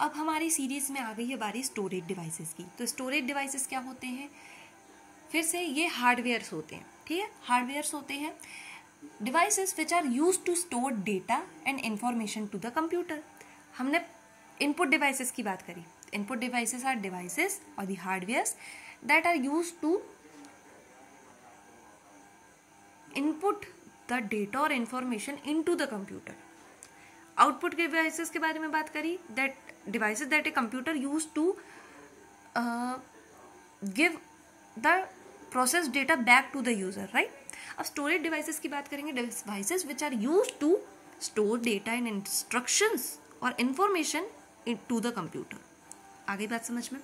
अब हमारी सीरीज में आ गई है बारी स्टोरेज डिवाइसेस की। तो स्टोरेज डिवाइसेस क्या होते हैं? फिर से ये हार्डवेयर्स होते हैं, ठीक है, हार्डवेयर्स होते हैं devices which are use to store data and information to the computer. हमने इनपुट डिवाइसेस की बात करी। इनपुट डिवाइसेस आर डिवाइसेस और the hardwares that are use to input the data और information into the computer. Output के devices के बारे में बात करी, that devices that a computer use to give the process data back to the user, right. अब storage devices की बात करेंगे, devices which are use to store data and instructions और इंफॉर्मेशन टू द कंप्यूटर। आगे बात समझ में।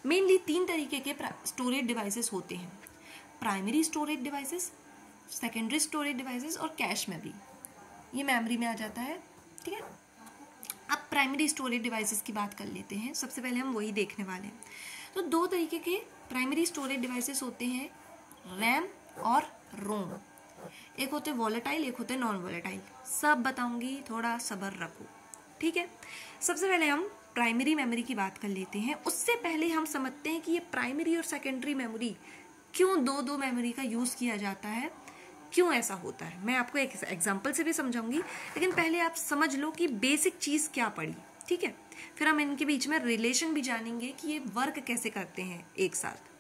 Mainly 3 तरीके के स्टोरेज डिवाइसेस होते हैं, primary storage devices, secondary storage devices और कैश मेमोरी। ये मेमोरी में आ जाता है, ठीक है। अब प्राइमरी स्टोरेज डिवाइसेस की बात कर लेते हैं। सबसे पहले हम वही देखने वाले हैं। तो 2 तरीके के प्राइमरी स्टोरेज डिवाइसेस होते हैं, रैम और रोम। एक होते वॉलेटाइल, एक होते नॉन वॉलेटाइल। सब बताऊंगी, थोड़ा सब्र रखो, ठीक है। सबसे पहले हम प्राइमरी मेमोरी की बात कर लेते हैं। उससे पहले हम समझते हैं कि ये प्राइमरी और सेकेंडरी मेमोरी क्यों दो मेमोरी का यूज किया जाता है, क्यों ऐसा होता है। मैं आपको एक एग्जांपल से भी समझाऊंगी, लेकिन पहले आप समझ लो कि बेसिक चीज क्या पड़ी, ठीक है। फिर हम इनके बीच में रिलेशन भी जानेंगे कि ये वर्क कैसे करते हैं एक साथ।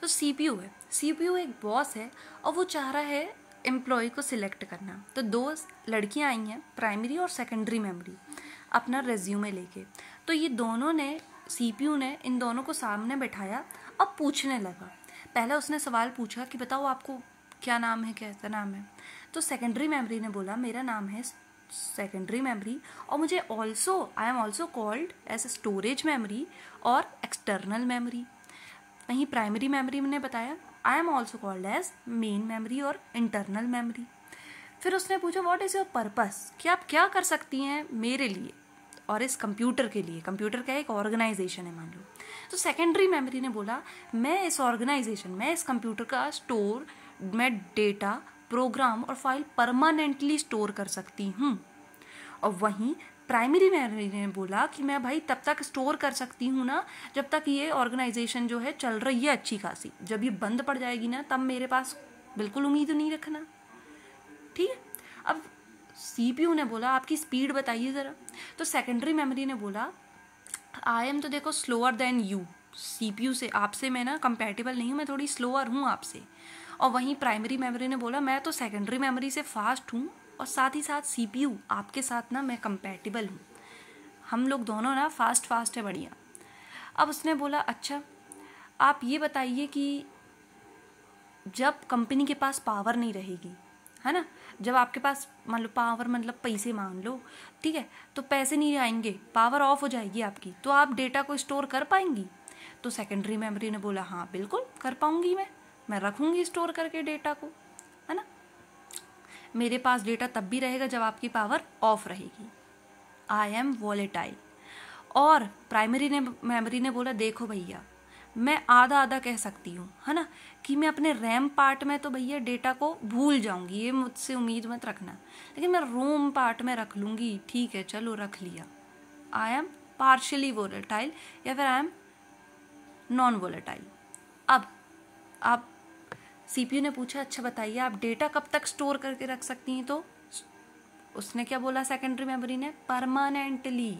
तो सीपीयू है, सीपीयू एक बॉस है और वो चाह रहा है एम्प्लॉय को सिलेक्ट करना। तो 2 लड़कियां आई हैं, प्राइमरी और सेकेंडरी मेमोरी, अपना रेज्यूमे लेके। तो ये दोनों ने, सीपीयू ने इन दोनों को सामने बैठाया, अब पूछने लगा। पहले उसने सवाल पूछा कि बताओ आपको क्या नाम है, कैसा नाम है। तो सेकेंडरी मेमोरी ने बोला मेरा नाम है सेकेंडरी मेमोरी और मुझे I am also called as storage memory और एक्सटर्नल मेमोरी। वहीं प्राइमरी मेमोरी ने बताया I am also called as main memory और इंटरनल मेमोरी। फिर उसने पूछा व्हाट इज योर पर्पस, कि आप क्या कर सकती हैं मेरे लिए और इस कंप्यूटर के लिए। कंप्यूटर का एक ऑर्गेनाइजेशन है मान लो। तो सेकेंडरी मेमोरी ने बोला मैं इस ऑर्गेनाइजेशन में, इस कंप्यूटर का स्टोर, मैं डेटा, प्रोग्राम और फाइल परमानेंटली स्टोर कर सकती हूँ। और वहीं प्राइमरी मेमोरी ने बोला कि मैं भाई तब तक स्टोर कर सकती हूँ ना जब तक ये ऑर्गेनाइजेशन जो है चल रही है अच्छी खासी। जब ये बंद पड़ जाएगी ना तब मेरे पास बिल्कुल उम्मीद नहीं रखना, ठीक है। अब सीपीयू ने बोला आपकी स्पीड बताइए ज़रा। तो सेकेंडरी मेमोरी ने बोला आई एम तो देखो स्लोअर देन यू, सीपीयू से, आपसे मैं ना कंपैटिबल नहीं हूँ, मैं थोड़ी स्लोअर हूँ आपसे। और वहीं प्राइमरी मेमोरी ने बोला मैं तो सेकेंडरी मेमोरी से फास्ट हूँ और साथ ही साथ सीपीयू आपके साथ ना मैं कंपैटिबल हूँ, हम लोग दोनों ना फास्ट है, बढ़िया। अब उसने बोला अच्छा आप ये बताइए कि जब कंपनी के पास पावर नहीं रहेगी, है ना, जब आपके पास मान लो पावर मतलब पैसे मान लो, ठीक है, तो पैसे नहीं आएंगे, पावर ऑफ हो जाएगी आपकी, तो आप डेटा को स्टोर कर पाएंगी। तो सेकेंडरी मेमोरी ने बोला हाँ बिल्कुल कर पाऊंगी, मैं रखूंगी स्टोर करके डेटा को, है ना। मेरे पास डेटा तब भी रहेगा जब आपकी पावर ऑफ रहेगी। I am volatile. और प्राइमरी मेमोरी ने बोला देखो भैया मैं आधा कह सकती हूँ, है ना, कि मैं अपने रैम पार्ट में तो भैया डेटा को भूल जाऊंगी, ये मुझसे उम्मीद मत रखना, लेकिन मैं रोम पार्ट में रख लूंगी। ठीक है चलो रख लिया। आई एम पार्शियली वोलेटाइल या फिर आई एम नॉन वोलेटाइल। अब सीपीयू ने पूछा अच्छा बताइए आप डेटा कब तक स्टोर करके रख सकती हैं। तो उसने क्या बोला सेकेंडरी मेमोरी ने, परमानेंटली।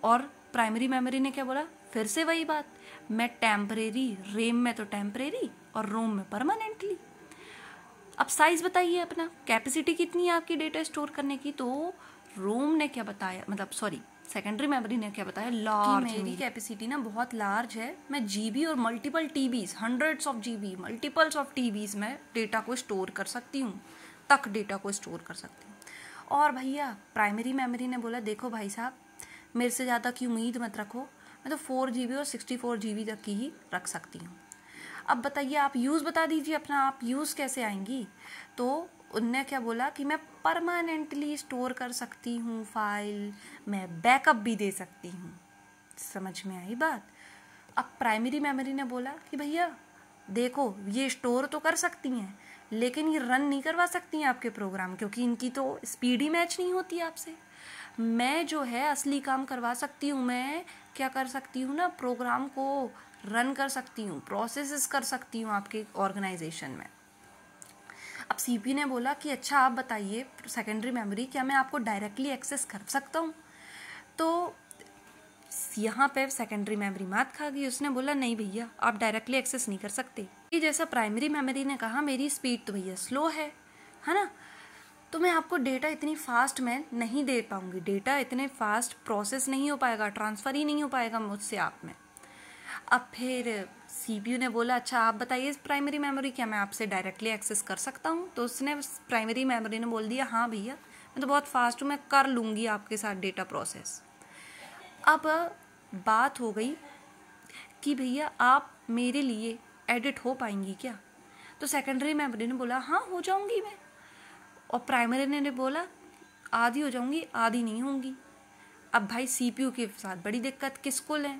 और प्राइमरी मेमोरी ने क्या बोला, फिर से वही बात, मैं टेम्परेरी, रैम में तो टेम्परेरी और रोम में परमानेंटली। अब साइज बताइए अपना, कैपेसिटी कितनी है आपकी डेटा स्टोर करने की। तो रोम ने क्या बताया, मतलब सॉरी सेकेंडरी मेमोरी ने क्या बताया, लार्ज, मेरी कैपेसिटी ना बहुत लार्ज है, मैं जीबी और multiple TBs, hundreds of GB, multiples of TBs में डेटा को स्टोर कर सकती हूँ, तक डेटा को स्टोर कर सकती हूँ। और भैया प्राइमरी मेमोरी ने बोला देखो भाई साहब मेरे से ज़्यादा की उम्मीद मत रखो, मैं तो 4 GB और 64 GB तक की ही रख सकती हूँ। अब बताइए आप यूज़ बता दीजिए अपना, आप यूज़ कैसे आएंगी। तो उनने क्या बोला कि मैं परमानेंटली स्टोर कर सकती हूँ फाइल, मैं बैकअप भी दे सकती हूँ। समझ में आई बात। अब प्राइमरी मेमोरी ने बोला कि भैया देखो ये स्टोर तो कर सकती हैं लेकिन ये रन नहीं करवा सकती हैं आपके प्रोग्राम, क्योंकि इनकी तो स्पीड ही मैच नहीं होती आपसे। मैं जो है असली काम करवा सकती हूँ, मैं क्या कर सकती हूँ ना, प्रोग्राम को रन कर सकती हूँ, प्रोसेसेस कर सकती हूँ आपके ऑर्गेनाइजेशन में। अब सीपीयू ने बोला कि अच्छा आप बताइए सेकेंडरी मेमोरी क्या मैं आपको डायरेक्टली एक्सेस कर सकता हूँ? तो यहाँ पे सेकेंडरी मेमोरी मात खा गई, उसने बोला नहीं भैया आप डायरेक्टली एक्सेस नहीं कर सकते। जैसा प्राइमरी मेमोरी ने कहा मेरी स्पीड तो भैया स्लो है ना, तो मैं आपको डेटा इतनी फास्ट मैं नहीं दे पाऊंगी, डेटा इतने फास्ट प्रोसेस नहीं हो पाएगा, ट्रांसफ़र ही नहीं हो पाएगा मुझसे आप में। अब फिर सीपीयू ने बोला अच्छा आप बताइए प्राइमरी मेमोरी क्या मैं आपसे डायरेक्टली एक्सेस कर सकता हूँ? तो उसने प्राइमरी मेमोरी ने बोल दिया हाँ भैया मैं तो बहुत फास्ट हूँ, मैं कर लूँगी आपके साथ डेटा प्रोसेस। अब बात हो गई कि भैया आप मेरे लिए एडिट हो पाएंगी क्या? तो सेकेंडरी मेमोरी ने बोला हाँ हो जाऊंगी मैं, और प्राइमरी ने बोला आधी हो जाऊंगी आधी नहीं होंगी। अब भाई सीपीयू के साथ बड़ी दिक्कत किसको लें,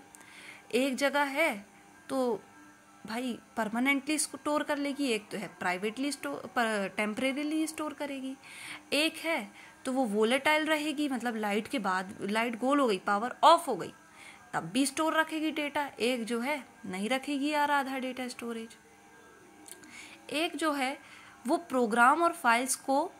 एक जगह है तो भाई परमानेंटली स्टोर कर लेगी, एक तो है प्राइवेटली स्टोर टेम्परेरीली स्टोर करेगी, एक है तो वो वोलेटाइल रहेगी, मतलब लाइट के बाद लाइट गोल हो गई पावर ऑफ हो गई तब भी स्टोर रखेगी डेटा, एक जो है नहीं रखेगी यार आधा डेटा स्टोरेज, एक जो है वो प्रोग्राम और फाइल्स को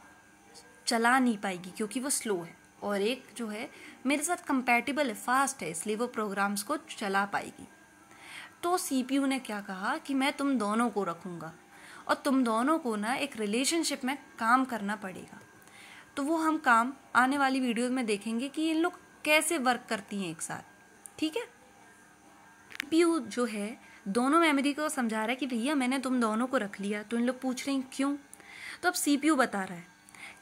चला नहीं पाएगी क्योंकि वो स्लो है, और एक जो है मेरे साथ कंपैटिबल है, फास्ट है, इसलिए वो प्रोग्राम्स को चला पाएगी। तो सीपीयू ने क्या कहा कि मैं तुम दोनों को रखूँगा और तुम दोनों को ना एक रिलेशनशिप में काम करना पड़ेगा। तो वो हम काम आने वाली वीडियो में देखेंगे कि इन लोग कैसे वर्क करती हैं एक साथ, ठीक है। सीपीयू जो है दोनों मेमोरी को समझा रहा है कि भैया मैंने तुम दोनों को रख लिया, तो इन लोग पूछ रहे हैं क्यों? तो अब सीपीयू बता रहा है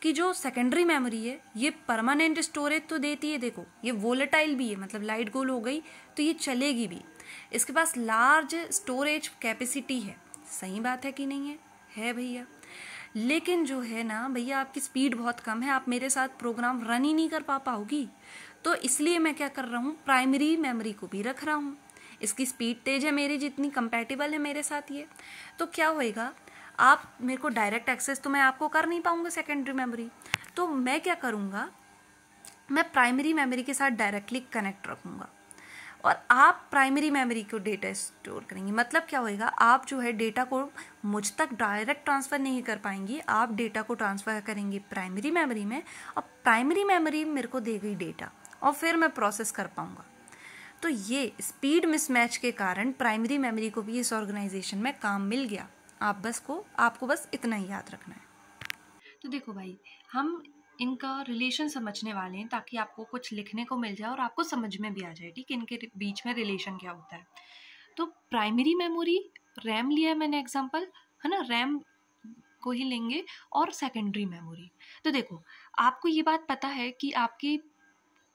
कि जो सेकेंडरी मेमोरी है ये परमानेंट स्टोरेज तो देती है, देखो ये वोलेटाइल भी है, मतलब लाइट गोल हो गई तो ये चलेगी भी, इसके पास लार्ज स्टोरेज कैपेसिटी है, सही बात है कि नहीं है भैया। लेकिन जो है ना भैया आपकी स्पीड बहुत कम है, आप मेरे साथ प्रोग्राम रन ही नहीं कर पाओगी, तो इसलिए मैं क्या कर रहा हूँ प्राइमरी मेमोरी को भी रख रहा हूँ, इसकी स्पीड तेज है मेरी जितनी, कंपैटिबल है मेरे साथ ये, तो क्या होएगा आप मेरे को डायरेक्ट एक्सेस तो मैं आपको कर नहीं पाऊंगा सेकेंडरी मेमोरी, तो मैं क्या करूँगा मैं प्राइमरी मेमोरी के साथ डायरेक्टली कनेक्ट रखूँगा और आप प्राइमरी मेमोरी को डेटा स्टोर करेंगे। मतलब क्या होएगा आप जो है डेटा को मुझ तक डायरेक्ट ट्रांसफ़र नहीं कर पाएंगी, आप डेटा को ट्रांसफ़र करेंगे प्राइमरी मेमोरी में और प्राइमरी मेमोरी मेरे को देगी डेटा और फिर मैं प्रोसेस कर पाऊँगा। तो ये स्पीड मिसमैच के कारण प्राइमरी मेमोरी को भी इस ऑर्गेनाइजेशन में काम मिल गया। आपको बस इतना ही याद रखना है। तो देखो भाई हम इनका रिलेशन समझने वाले हैं ताकि आपको कुछ लिखने को मिल जाए और आपको समझ में भी आ जाए, ठीक है, इनके बीच में रिलेशन क्या होता है। तो प्राइमरी मेमोरी रैम लिया है मैंने एग्जांपल, है ना, रैम को ही लेंगे, और सेकेंडरी मेमोरी। तो देखो आपको ये बात पता है कि आपके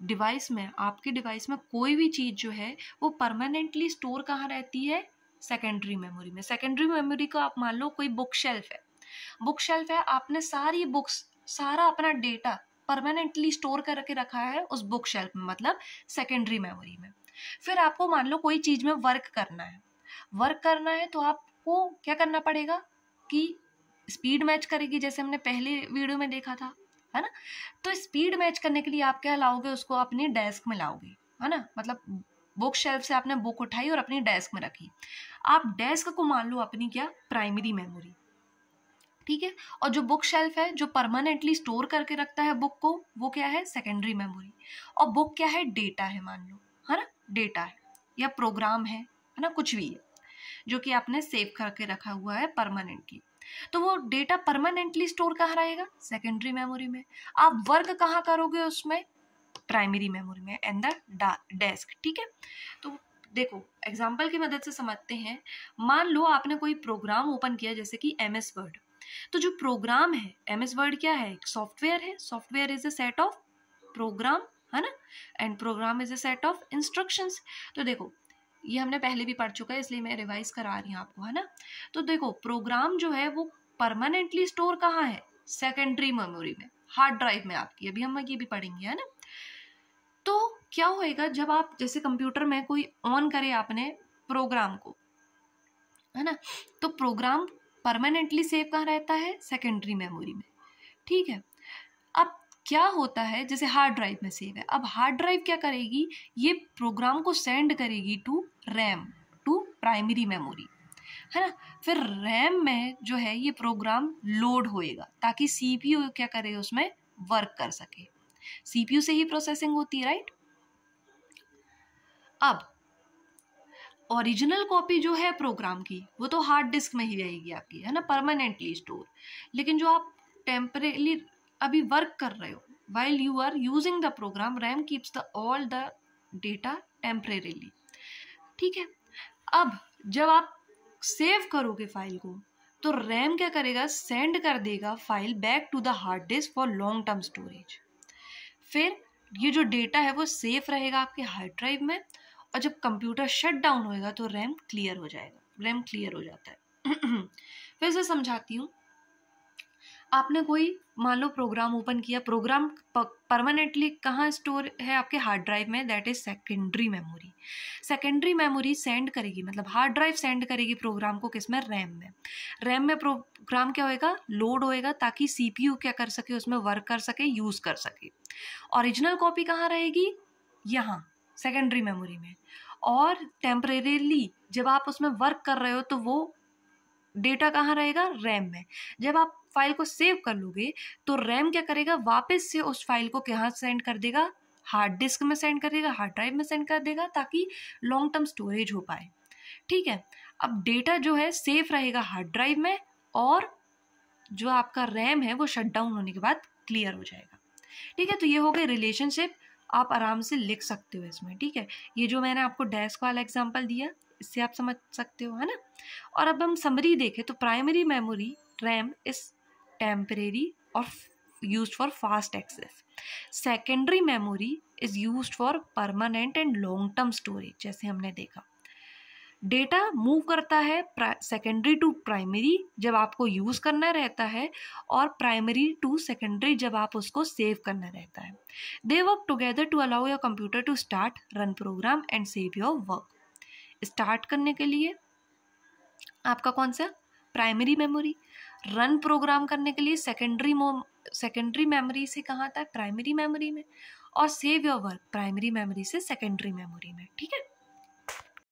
डिवाइस में कोई भी चीज़ जो है वो परमानेंटली स्टोर कहाँ रहती है, सेकेंडरी मेमोरी में। सेकेंडरी मेमोरी को आप मान लो कोई बुक शेल्फ है, आपने सारी बुक्स सारा अपना डेटा परमानेंटली स्टोर करके रखा है उस बुक शेल्फ में, मतलब सेकेंडरी मेमोरी में। फिर आपको मान लो कोई चीज़ में वर्क करना है तो आपको क्या करना पड़ेगा कि स्पीड मैच करेगी, जैसे हमने पहले वीडियो में देखा था, है ना। तो स्पीड मैच करने के लिए आप क्या लाओगे, उसको अपनी डेस्क में लाओगे, है ना, मतलब बुक शेल्फ से आपने बुक उठाई और अपनी डेस्क में रखी, आप डेस्क को मान लो अपनी क्या प्राइमरी मेमोरी, ठीक है, और जो बुक शेल्फ है जो परमानेंटली स्टोर करके रखता है बुक को वो क्या है, सेकेंडरी मेमोरी। और बुक क्या है, डेटा है मान लो, है ना, डेटा है या प्रोग्राम है ना, कुछ भी है जो कि आपने सेव करके रखा हुआ है परमानेंटली। तो वो डेटा परमानेंटली स्टोर कहाँ रहेगा, सेकेंडरी मेमोरी में। आप वर्क कहाँ करोगे उसमें, प्राइमरी मेमोरी में एंड द डेस्क, ठीक है। तो देखो एग्जाम्पल की मदद से समझते हैं। मान लो आपने कोई प्रोग्राम ओपन किया जैसे कि MS वर्ड, तो जो प्रोग्राम है MS वर्ड क्या है, एक सॉफ्टवेयर है, software is a set of program, है ना, and program is a set of instructions. तो देखो ये हमने पहले भी पढ़ चुका है इसलिए मैं रिवाइज करा रही हूँ आपको, है ना। तो देखो प्रोग्राम जो है वो परमानेंटली स्टोर कहाँ है, सेकेंडरी मेमोरी में, हार्ड ड्राइव में आपकी, अभी हम ये भी पढ़ेंगे, है ना। तो क्या होएगा जब आप जैसे कंप्यूटर में कोई ऑन करे आपने प्रोग्राम को, है ना, तो प्रोग्राम परमानेंटली सेव कहाँ रहता है, सेकेंडरी मेमोरी में, ठीक है। अब क्या होता है, जैसे हार्ड ड्राइव में सेव है, अब हार्ड ड्राइव क्या करेगी, ये प्रोग्राम को सेंड करेगी to RAM, to primary memory, है ना। फिर रैम में जो है ये प्रोग्राम लोड होएगा ताकि सीपीयू क्या करे, उसमें वर्क कर सके। सीपीयू से ही प्रोसेसिंग होती है, राइट। अब ओरिजिनल कॉपी जो है प्रोग्राम की वो तो हार्ड डिस्क में ही रहेगी आपकी, है ना, परमानेंटली स्टोर। लेकिन जो आप टेम्परेली अभी वर्क कर रहे हो, while you are using the program, RAM keeps all the data temporarily, ठीक है। अब जब आप सेव करोगे फाइल को तो रैम क्या करेगा, सेंड कर देगा file back to the hard disk for long term storage. फिर ये जो डेटा है वो सेफ रहेगा आपके हार्ड ड्राइव में, और जब कंप्यूटर शट डाउन होएगा तो रैम क्लियर हो जाएगा, रैम क्लियर हो जाता है। फिर से समझाती हूँ। आपने कोई मान लो प्रोग्राम ओपन किया, प्रोग्राम परमानेंटली कहाँ स्टोर है, आपके हार्ड ड्राइव में, that is secondary memory. Secondary memory send करेगी, मतलब हार्ड ड्राइव सेंड करेगी प्रोग्राम को किस में, रैम में। रैम में प्रोग्राम क्या होएगा, लोड होएगा ताकि सीपीयू क्या कर सके, उसमें वर्क कर सके, यूज कर सके। ओरिजिनल कॉपी कहाँ रहेगी, यहाँ सेकेंडरी मेमोरी में। और टेम्परेरीली जब आप उसमें वर्क कर रहे हो तो वो डेटा कहाँ रहेगा, रैम में। जब आप फाइल को सेव कर लोगे तो रैम क्या करेगा, वापस से उस फाइल को कहाँ सेंड कर देगा, हार्ड डिस्क में सेंड कर देगा, हार्ड ड्राइव में सेंड कर देगा, ताकि लॉन्ग टर्म स्टोरेज हो पाए, ठीक है। अब डेटा जो है सेफ रहेगा हार्ड ड्राइव में, और जो आपका रैम है वो शट डाउन होने के बाद क्लियर हो जाएगा, ठीक है। तो ये हो गई रिलेशनशिप, आप आराम से लिख सकते हो इसमें, ठीक है। ये जो मैंने आपको डेस्क वाला एग्जाम्पल दिया, इससे आप समझ सकते हो, है ना। और अब हम समरी देखें तो primary memory RAM is temporary और used for fast access. Secondary memory is used for permanent and long term storage. जैसे हमने देखा, डेटा मूव करता है सेकेंडरी टू प्राइमरी जब आपको यूज़ करना रहता है, और प्राइमरी टू सेकेंडरी जब आप उसको सेव करना रहता है। They work together to allow your computer to start, run program and save your work. Start करने के लिए आपका कौन सा, प्राइमरी मेमोरी। रन प्रोग्राम करने के लिए सेकेंडरी मेमोरी से कहाँ था, प्राइमरी मेमोरी में। और save your work primary memory से सेकेंडरी मेमोरी में, ठीक है।